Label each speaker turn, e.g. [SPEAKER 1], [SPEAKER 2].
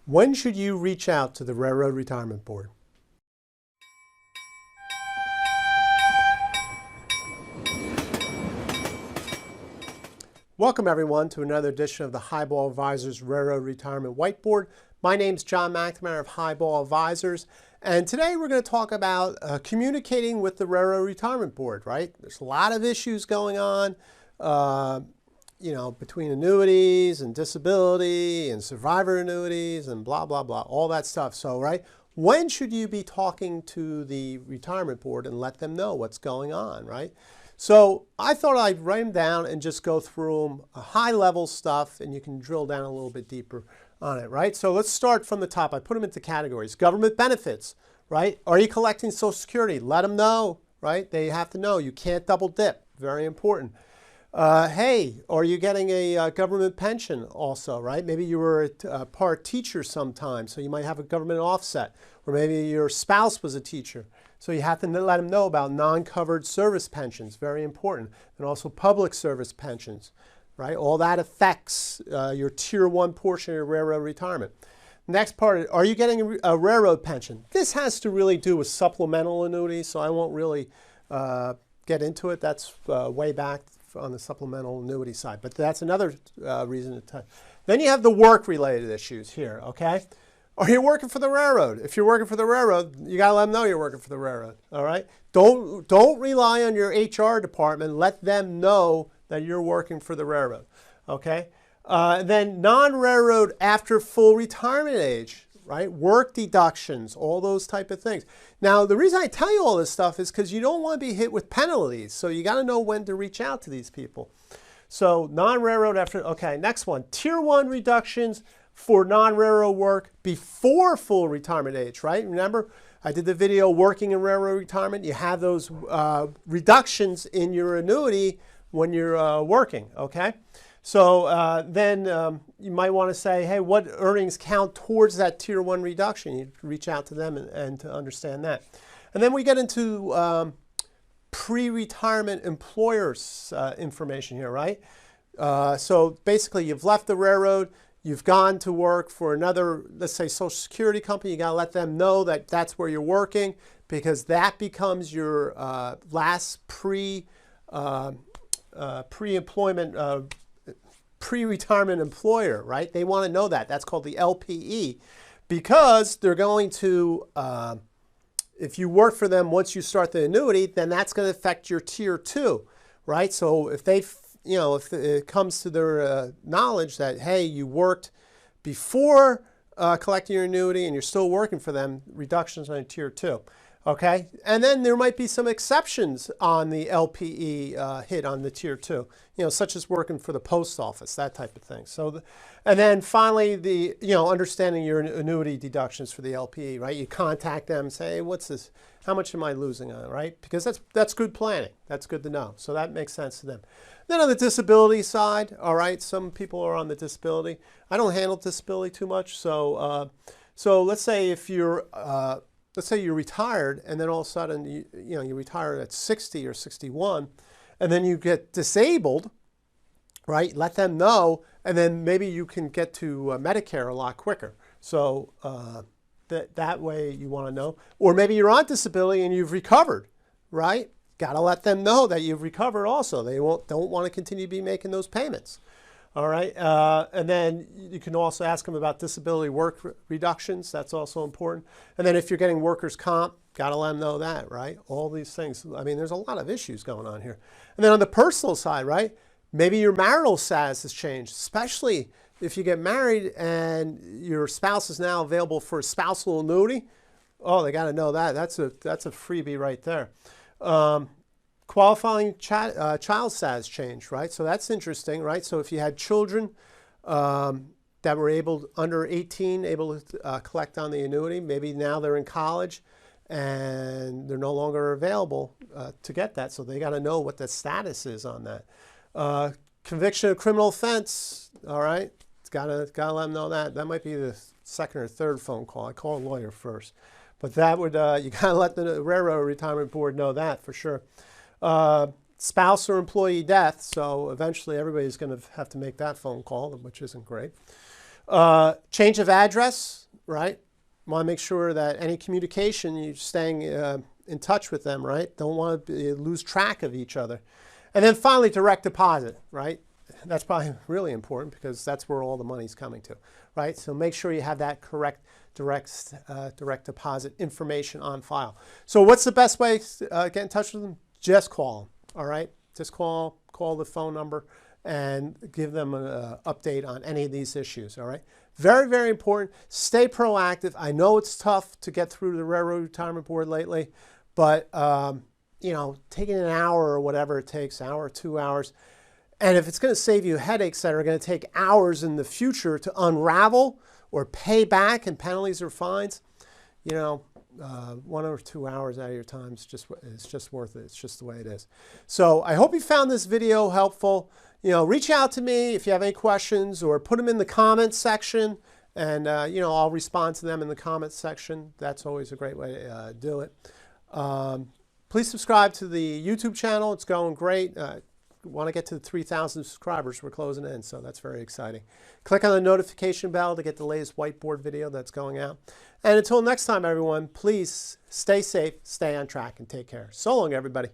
[SPEAKER 1] When should you reach out to the Railroad Retirement Board? Welcome everyone to another edition of the Highball Advisors Railroad Retirement Whiteboard. My name is John McNamara of Highball Advisors, and today we're going to talk about communicating with the Railroad Retirement Board, right? There's a lot of issues going on, between annuities and disability and survivor annuities and blah, blah, blah, all that stuff. So, right, when should you be talking to the retirement board and let them know what's going on, right? So I thought I'd write them down and just go through them, high-level stuff, and you can drill down a little bit deeper on it, right? So let's start from the top. I put them into categories. Government benefits, right? Are you collecting Social Security? Let them know, right? They have to know. You can't double dip. Very important. Hey, are you getting a government pension also, right? Maybe you were a part teacher sometime, so you might have a government offset. Or maybe your spouse was a teacher. So you have to let them know about non-covered service pensions, very important. And also public service pensions, right? All that affects your Tier 1 portion of your railroad retirement. Next part, are you getting a railroad pension? This has to really do with supplemental annuities, so I won't really get into it. That's way back on the supplemental annuity side, but that's another reason to. Then you have the work-related issues here, okay? Are you working for the railroad? If you're working for the railroad, you gotta let them know you're working for the railroad, all right? Don't rely on your HR department. Let them know that you're working for the railroad, okay? Then non-railroad after full retirement age, right? Work deductions, all those type of things. Now, the reason I tell you all this stuff is because you don't want to be hit with penalties. So you got to know when to reach out to these people. So non-railroad after, okay, next one. Tier 1 reductions for non-railroad work before full retirement age, right? Remember, I did the video working in railroad retirement. You have those reductions in your annuity when you're working, okay? So then you might want to say, hey, what earnings count towards that Tier 1 reduction? You reach out to them and to understand that. And then we get into pre-retirement employers information here, right? So basically, you've left the railroad. You've gone to work for another, let's say, Social Security company. You got to let them know that that's where you're working because that becomes your last pre-employment pre-retirement employer, right? They want to know that. That's called the LPE because they're going to, if you work for them once you start the annuity, then that's going to affect your Tier 2, right? So if they, if it comes to their knowledge that, hey, you worked before collecting your annuity and you're still working for them, reductions on Tier 2. Okay, and then there might be some exceptions on the LPE hit on the Tier 2, such as working for the post office, that type of thing. So, and then finally, the understanding your annuity deductions for the LPE, right? You contact them, say, hey, what's this? How much am I losing on it, right? Because that's good planning. That's good to know. So that makes sense to them. Then on the disability side, all right, some people are on the disability. I don't handle disability too much, so let's say if you're let's say you're retired and then all of a sudden you retire at 60 or 61 and then you get disabled, right? Let them know and then maybe you can get to Medicare a lot quicker. So that way you want to know. Or maybe you're on disability and you've recovered, right? Got to let them know that you've recovered also. They don't want to continue to be making those payments. All right, and then you can also ask them about disability work reductions. That's also important. And then if you're getting workers' comp, got to let them know that, right? All these things. I mean, there's a lot of issues going on here. And then on the personal side, right? Maybe your marital status has changed, especially if you get married and your spouse is now available for a spousal annuity. Oh, they got to know that. That's a freebie right there. Qualifying child status change, right? So that's interesting, right? So if you had children that were under 18, able to collect on the annuity, maybe now they're in college and they're no longer available to get that. So they got to know what the status is on that. Conviction of criminal offense, all right? It's got to let them know that. That might be the second or third phone call. I call a lawyer first. But that would, you got to let the Railroad Retirement Board know that for sure. Spouse or employee death, so eventually everybody's going to have to make that phone call, which isn't great. Change of address, right? Want to make sure that any communication, you're staying in touch with them, right? Don't want to lose track of each other. And then finally, direct deposit, right? That's probably really important because that's where all the money's coming to, right? So make sure you have that correct direct deposit information on file. So what's the best way to get in touch with them? Just call them, all right? Just call the phone number and give them an update on any of these issues, all right? Very, very important. Stay proactive. I know it's tough to get through the Railroad Retirement Board lately, but you know, taking an hour or whatever it takes, an hour or 2 hours, and if it's going to save you headaches that are going to take hours in the future to unravel or pay back in penalties or fines, you know, 1 or 2 hours out of your time is just worth it. It's just the way it is. So I hope you found this video helpful. You know, reach out to me if you have any questions or put them in the comments section, and you know, I'll respond to them in the comments section. That's always a great way to do it. Please subscribe to the YouTube channel. It's going great. Want to get to the 3,000 subscribers. We're closing in, so that's very exciting. Click on the notification bell to get the latest whiteboard video that's going out. And until next time, everyone, please stay safe, stay on track, and take care. So long, everybody.